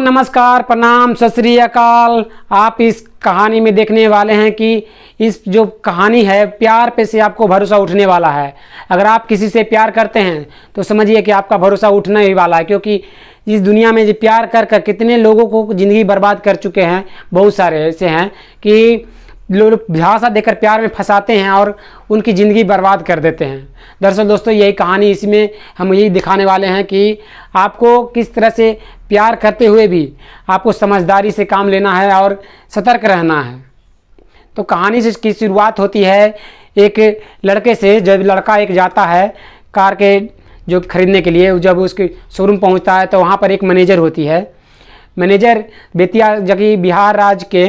नमस्कार, प्रणाम, सत श्री अकाल। आप इस कहानी में देखने वाले हैं कि इस जो कहानी है प्यार पे से आपको भरोसा उठने वाला है। अगर आप किसी से प्यार करते हैं तो समझिए कि आपका भरोसा उठने ही वाला है, क्योंकि इस दुनिया में जो प्यार कर कर कितने लोगों को ज़िंदगी बर्बाद कर चुके हैं। बहुत सारे ऐसे हैं कि लोग झांसा देकर प्यार में फंसाते हैं और उनकी ज़िंदगी बर्बाद कर देते हैं। दरअसल दोस्तों यही कहानी, इसमें हम यही दिखाने वाले हैं कि आपको किस तरह से प्यार करते हुए भी आपको समझदारी से काम लेना है और सतर्क रहना है। तो कहानी से की शुरुआत होती है एक लड़के से। जब लड़का एक जाता है कार के जो खरीदने के लिए, जब उसके शोरूम पहुंचता है तो वहाँ पर एक मैनेजर होती है। मैनेजर बेतिया, जबकि बिहार राज्य के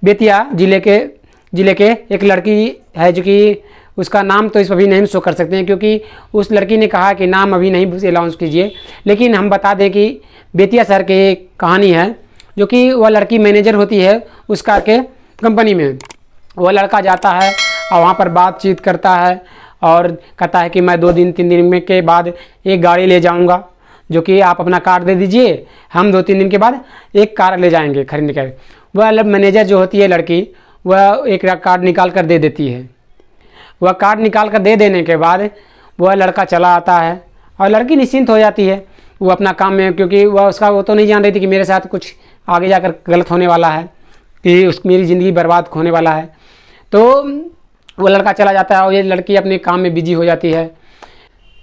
बेतिया ज़िले के एक लड़की है, जो कि उसका नाम तो इस अभी नहीं शो कर सकते हैं, क्योंकि उस लड़की ने कहा कि नाम अभी नहीं अनाउंस कीजिए। लेकिन हम बता दें कि बेतिया शहर की एक कहानी है, जो कि वह लड़की मैनेजर होती है उस कार के कंपनी में। वह लड़का जाता है और वहाँ पर बातचीत करता है और कहता है कि मैं 2-3 दिन में के बाद एक गाड़ी ले जाऊँगा, जो कि आप अपना कार्ड दे दीजिए, हम 2-3 दिन के बाद एक कार ले जाएंगे खरीदने के। वह मैनेजर जो होती है लड़की, वह एक कार्ड निकाल कर दे देती है। वह कार्ड निकाल कर दे देने के बाद वह लड़का चला आता है और लड़की निश्चिंत हो जाती है वो अपना काम में, क्योंकि वो तो नहीं जान रही थी कि मेरे साथ कुछ आगे जाकर गलत होने वाला है, कि मेरी ज़िंदगी बर्बाद होने वाला है। तो वो लड़का चला जाता है और ये लड़की अपने काम में बिजी हो जाती है।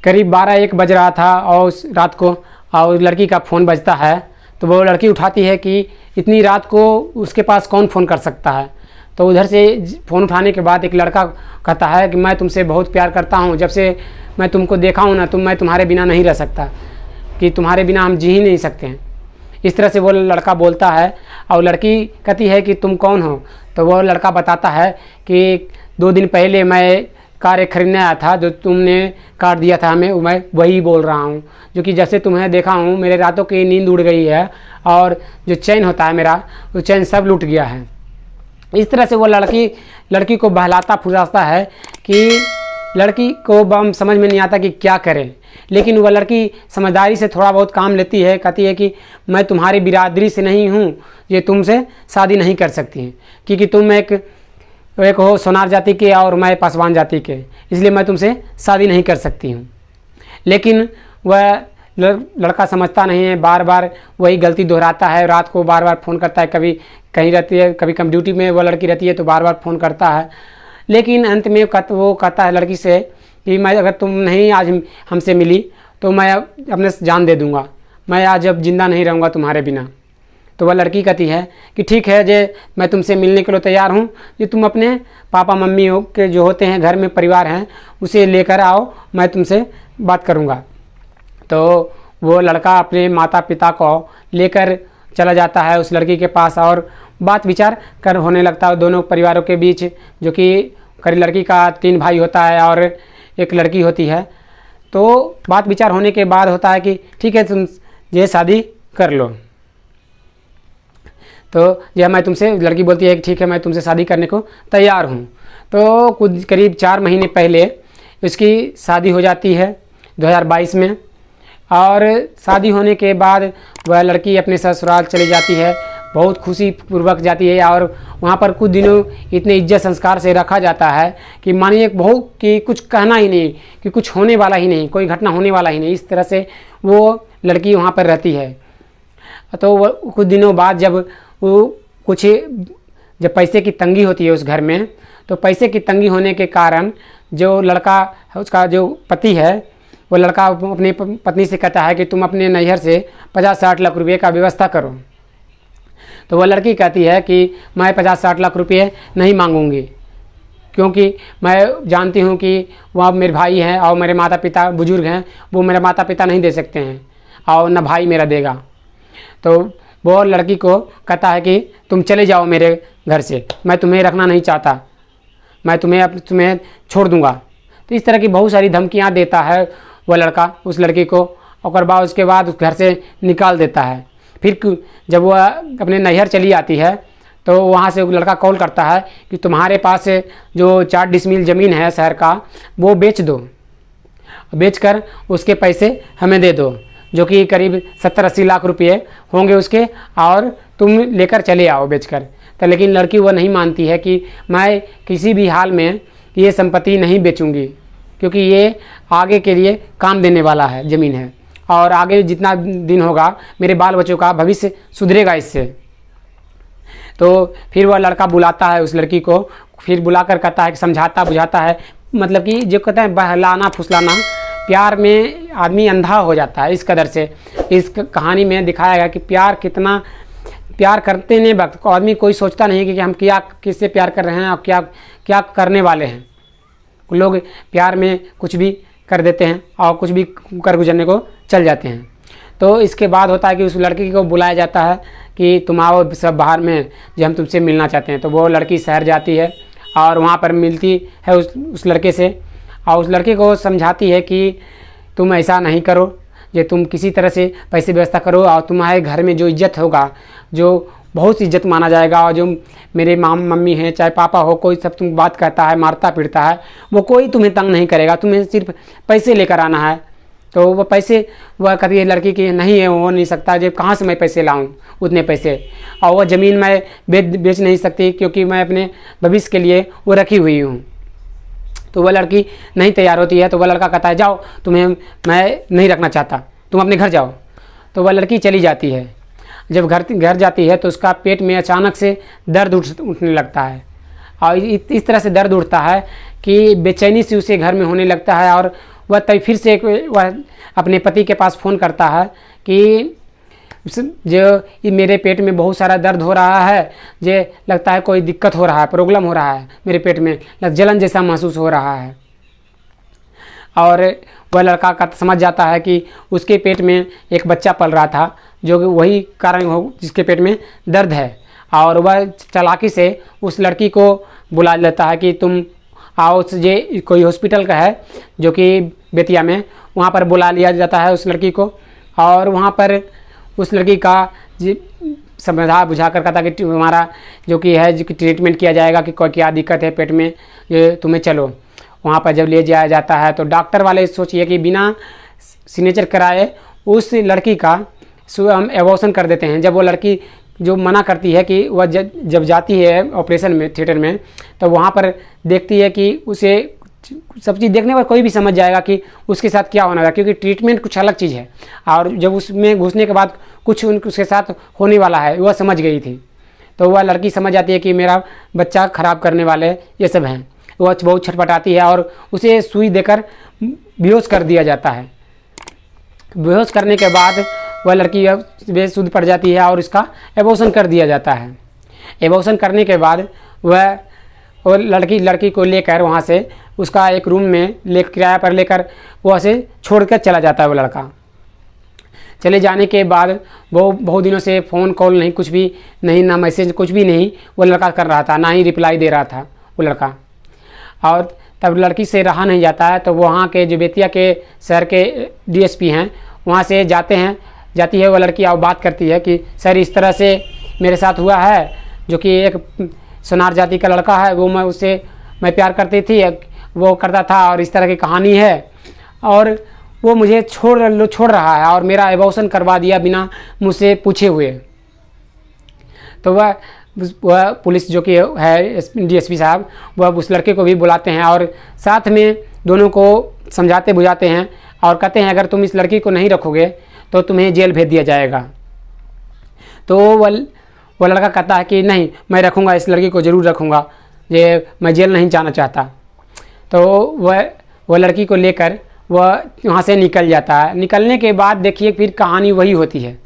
करीब 12-1 बज रहा था और उस रात को, और लड़की का फ़ोन बजता है तो वो लड़की उठाती है कि इतनी रात को उसके पास कौन फ़ोन कर सकता है। तो उधर से फ़ोन उठाने के बाद एक लड़का कहता है कि मैं तुमसे बहुत प्यार करता हूँ, जब से मैं तुमको देखा हूँ ना, मैं तुम्हारे बिना नहीं रह सकता, कि तुम्हारे बिना हम जी ही नहीं सकते हैं। इस तरह से वो लड़का बोलता है और लड़की कहती है कि तुम कौन हो। तो वो लड़का बताता है कि 2 दिन पहले मैं कार एक खरीदने आया था, जो तुमने कार दिया था हमें, मैं वही बोल रहा हूँ, जो कि जैसे तुम्हें देखा हूँ मेरे रातों की नींद उड़ गई है और जो चैन होता है मेरा, वो चैन सब लूट गया है। इस तरह से वो लड़की को बहलाता फुसलाता है कि लड़की को बम समझ में नहीं आता कि क्या करें। लेकिन वह लड़की समझदारी से थोड़ा बहुत काम लेती है। कहती है कि मैं तुम्हारी बिरादरी से नहीं हूँ, ये तुमसे शादी नहीं कर सकती हैं, क्योंकि तुम एक हो सोनार जाति के और मैं पासवान जाति के, इसलिए मैं तुमसे शादी नहीं कर सकती हूँ। लेकिन वह लड़का समझता नहीं है, बार बार वही गलती दोहराता है। रात को बार बार फ़ोन करता है, कभी कहीं रहती है, कभी कम ड्यूटी में वह लड़की रहती है तो बार बार फ़ोन करता है। लेकिन अंत में वो कहता है लड़की से कि मैं, अगर तुम नहीं आज हमसे मिली तो मैं अपने जान दे दूँगा, मैं आज अब जिंदा नहीं रहूँगा तुम्हारे बिना। तो वह लड़की कहती है कि ठीक है, जे मैं तुमसे मिलने के लिए तैयार हूँ, कि तुम अपने पापा मम्मी के जो होते हैं घर में परिवार हैं उसे लेकर आओ, मैं तुमसे बात करूँगा। तो वो लड़का अपने माता पिता को लेकर चला जाता है उस लड़की के पास और बात विचार कर होने लगता है दोनों परिवारों के बीच, जो कि लड़की का 3 भाई होता है और एक लड़की होती है। तो बात विचार होने के बाद होता है कि ठीक है, तुम ये शादी कर लो। तो यह मैं तुमसे, लड़की बोलती है कि ठीक है, मैं तुमसे शादी करने को तैयार हूँ। तो कुछ करीब 4 महीने पहले उसकी शादी हो जाती है 2022 में। और शादी होने के बाद वह लड़की अपने ससुराल चली जाती है, बहुत खुशी पूर्वक जाती है। और वहाँ पर कुछ दिनों इतने इज्जत संस्कार से रखा जाता है कि मानिए बहुत कि कुछ कहना ही नहीं, कि कुछ होने वाला ही नहीं, कोई घटना होने वाला ही नहीं। इस तरह से वो लड़की वहाँ पर रहती है। तो वो कुछ दिनों बाद जब पैसे की तंगी होती है उस घर में, तो पैसे की तंगी होने के कारण जो लड़का, उसका जो पति है, वो लड़का अपनी पत्नी से कहता है कि तुम अपने नैहर से 50-60 लाख रुपये का व्यवस्था करो। तो वह लड़की कहती है कि मैं 50-60 लाख रुपये नहीं मांगूंगी, क्योंकि मैं जानती हूँ कि वह मेरे भाई हैं और मेरे माता पिता बुजुर्ग हैं, वो मेरे माता पिता नहीं दे सकते हैं और न भाई मेरा देगा। तो वो लड़की को कहता है कि तुम चले जाओ मेरे घर से, मैं तुम्हें रखना नहीं चाहता, मैं तुम्हें छोड़ दूँगा। तो इस तरह की बहुत सारी धमकियाँ देता है वह लड़का उस लड़की को, और उसके बाद उस घर से निकाल देता है। फिर जब वह अपने नैहर चली आती है तो वहाँ से लड़का कॉल करता है कि तुम्हारे पास जो 4 डिसमिल ज़मीन है शहर का, वो बेच दो, बेचकर उसके पैसे हमें दे दो। जो कि करीब 70-80 लाख रुपये होंगे उसके, और तुम लेकर चले आओ बेचकर। तो लेकिन लड़की वह नहीं मानती है कि मैं किसी भी हाल में ये संपत्ति नहीं बेचूंगी, क्योंकि ये आगे के लिए काम देने वाला है, ज़मीन है, और आगे जितना दिन होगा मेरे बाल बच्चों का भविष्य सुधरेगा इससे। तो फिर वह लड़का बुलाता है उस लड़की को, फिर बुलाकर कहता है कि समझाता बुझाता है, मतलब कि जो कहते हैं बहलाना फुसलाना। प्यार में आदमी अंधा हो जाता है इस कदर से। इस कहानी में दिखाया गया कि प्यार कितना, प्यार करते ने वक्त आदमी कोई सोचता नहीं कि हम क्या किससे प्यार कर रहे हैं और क्या क्या करने वाले हैं। लोग प्यार में कुछ भी कर देते हैं और कुछ भी कर गुजरने को चल जाते हैं। तो इसके बाद होता है कि उस लड़की को बुलाया जाता है कि तुम आओ सब बाहर में, जो हम तुमसे मिलना चाहते हैं। तो वो लड़की शहर जाती है और वहाँ पर मिलती है उस लड़के से, और उस लड़के को समझाती है कि तुम ऐसा नहीं करो, ये तुम किसी तरह से पैसे व्यवस्था करो, और तुम्हारे घर में जो इज्जत होगा, जो बहुत सी इज्जत माना जाएगा, और जो मेरे मम्मी हैं चाहे पापा हो, कोई सब तुम बात कहता है मारता पीटता है, वो कोई तुम्हें तंग नहीं करेगा, तुम्हें सिर्फ पैसे लेकर आना है। तो वो पैसे, वह कहती है लड़की की नहीं है, वो नहीं सकता, जब कहाँ से मैं पैसे लाऊं उतने पैसे, और वो ज़मीन मैं बेच नहीं सकती क्योंकि मैं अपने भविष्य के लिए वो रखी हुई हूँ। तो वह लड़की नहीं तैयार होती है। तो वह लड़का कहता है जाओ, तुम्हें मैं नहीं रखना चाहता, तुम अपने घर जाओ। तो वह लड़की चली जाती है। जब घर जाती है तो उसका पेट में अचानक से दर्द उठने लगता है, और इस तरह से दर्द उठता है कि बेचैनी से उसे घर में होने लगता है। और वह तभी फिर से वह अपने पति के पास फ़ोन करता है कि जो ये मेरे पेट में बहुत सारा दर्द हो रहा है, जे लगता है कोई दिक्कत हो रहा है, प्रॉब्लम हो रहा है, मेरे पेट में जलन जैसा महसूस हो रहा है। और वह लड़का का समझ जाता है कि उसके पेट में एक बच्चा पल रहा था, जो कि वही कारण हो जिसके पेट में दर्द है। और वह चालाकी से उस लड़की को बुला लेता है कि तुम आओ, ये कोई हॉस्पिटल का है जो कि बेतिया में, वहाँ पर बुला लिया जाता है उस लड़की को। और वहाँ पर उस लड़की का समझा बुझा कर कहता कि हमारा जो कि है जो कि ट्रीटमेंट किया जाएगा कि कोई क्या दिक्कत है पेट में, ये तुम्हें चलो। वहाँ पर जब ले जाया जाता है तो डॉक्टर वाले सोचिए कि बिना सिग्नेचर कराए उस लड़की का हम एबॉर्शन कर देते हैं। जब वो लड़की जो मना करती है कि वह जब जाती है ऑपरेशन में थिएटर में, तो वहाँ पर देखती है कि उसे सब चीज़ देखने पर कोई भी समझ जाएगा कि उसके साथ क्या होना है, क्योंकि ट्रीटमेंट कुछ अलग चीज़ है, और जब उसमें घुसने के बाद कुछ उसके साथ होने वाला है वह समझ गई थी। तो वह लड़की समझ जाती है कि मेरा बच्चा ख़राब करने वाले ये सब हैं। वह बहुत छटपटाती है और उसे सुई देकर बेहोश कर दिया जाता है। बेहोश करने के बाद वह लड़की बेसुध पड़ जाती है और इसका एबॉर्शन कर दिया जाता है। एबॉर्शन करने के बाद वह लड़की को लेकर वहाँ से उसका एक रूम में किराया पर लेकर वो उसे छोड़कर चला जाता है। वो लड़का चले जाने के बाद वो बहुत दिनों से फ़ोन कॉल नहीं, कुछ भी नहीं, ना मैसेज, कुछ भी नहीं वो लड़का कर रहा था, ना ही रिप्लाई दे रहा था वो लड़का। और तब लड़की से रहा नहीं जाता है, तो वहाँ के जो बेतिया के शहर के डीएसपी हैं वहाँ से जाती है वो लड़की और बात करती है कि सर इस तरह से मेरे साथ हुआ है, जो कि एक सोनार जाति का लड़का है, वो मैं प्यार करती थी, वो करता था, और इस तरह की कहानी है, और वो मुझे छोड़ रहा है और मेरा एबॉर्शन करवा दिया बिना मुझसे पूछे हुए। तो वह पुलिस जो कि है डीएसपी साहब, वह उस लड़के को भी बुलाते हैं और साथ में दोनों को समझाते बुझाते हैं और कहते हैं अगर तुम इस लड़की को नहीं रखोगे तो तुम्हें जेल भेज दिया जाएगा। तो वह लड़का कहता है कि नहीं, मैं रखूँगा, इस लड़की को ज़रूर रखूँगा, ये मैं जेल नहीं जाना चाहता। तो वह लड़की को लेकर वह वहाँ से निकल जाता है। निकलने के बाद देखिए फिर कहानी वही होती है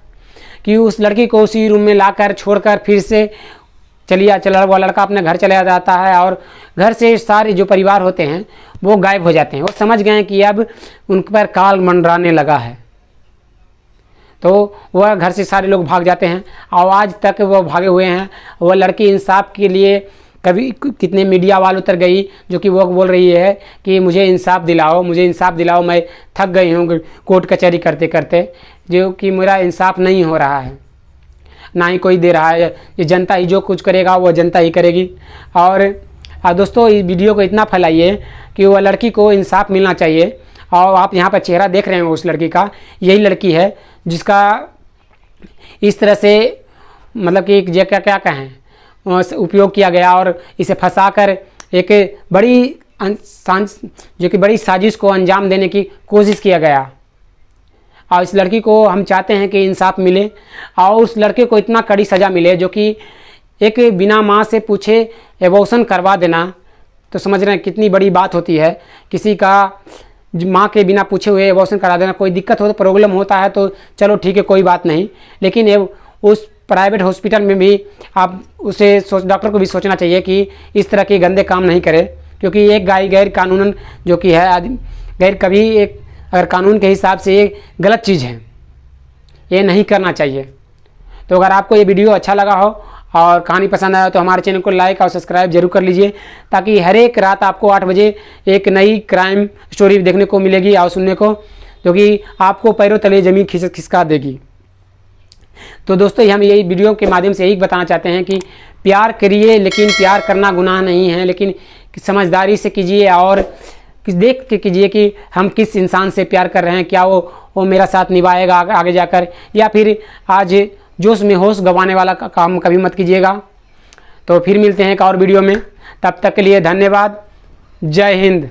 कि उस लड़की को उसी रूम में लाकर छोड़कर फिर से वह लड़का अपने घर चला जाता है, और घर से सारे जो परिवार होते हैं वो गायब हो जाते हैं। वो समझ गए कि अब उन पर काल मंडराने लगा है। तो वह घर से सारे लोग भाग जाते हैं और आज तक वह भागे हुए हैं। वह लड़की इंसाफ के लिए कभी कितने मीडिया वाले उतर गई, जो कि वो बोल रही है कि मुझे इंसाफ दिलाओ, मैं थक गई हूँ कोर्ट कचहरी करते करते, जो कि मेरा इंसाफ नहीं हो रहा है, ना ही कोई दे रहा है। ये जनता ही जो कुछ करेगा वो जनता ही करेगी। और दोस्तों इस वीडियो को इतना फैलाइए कि वह लड़की को इंसाफ मिलना चाहिए और आप यहाँ पर चेहरा देख रहे हैं उस लड़की का, यही लड़की है जिसका इस तरह से मतलब कि क्या क्या कहें उपयोग किया गया और इसे फंसाकर एक बड़ी जो कि बड़ी साजिश को अंजाम देने की कोशिश किया गया। और इस लड़की को हम चाहते हैं कि इंसाफ मिले और उस लड़के को इतना कड़ी सज़ा मिले, जो कि एक बिना माँ से पूछे एबॉर्शन करवा देना, तो समझ रहे हैं कितनी बड़ी बात होती है। किसी का माँ के बिना पूछे हुए एबॉर्शन करा देना, कोई दिक्कत हो तो प्रॉब्लम होता है तो चलो ठीक है कोई बात नहीं, लेकिन ये उस प्राइवेट हॉस्पिटल में भी आप उसे डॉक्टर को भी सोचना चाहिए कि इस तरह के गंदे काम नहीं करे, क्योंकि एक गैर कानूनन जो कि है गैर कभी एक अगर कानून के हिसाब से ये गलत चीज़ है, ये नहीं करना चाहिए। तो अगर आपको ये वीडियो अच्छा लगा हो और कहानी पसंद आया तो हमारे चैनल को लाइक और सब्सक्राइब जरूर कर लीजिए, ताकि हर एक रात आपको 8 बजे एक नई क्राइम स्टोरी देखने को मिलेगी और सुनने को, जो कि आपको पैरों तले ज़मीन खिसका देगी। तो दोस्तों हम यही वीडियो के माध्यम से यही बताना चाहते हैं कि प्यार करिए, लेकिन प्यार करना गुनाह नहीं है, लेकिन समझदारी से कीजिए और देख के कीजिए कि हम किस इंसान से प्यार कर रहे हैं, क्या वो मेरा साथ निभाएगा आगे जाकर, या फिर आज जोश में होश गंवाने वाला काम कभी मत कीजिएगा। तो फिर मिलते हैं एक और वीडियो में, तब तक के लिए धन्यवाद। जय हिंद।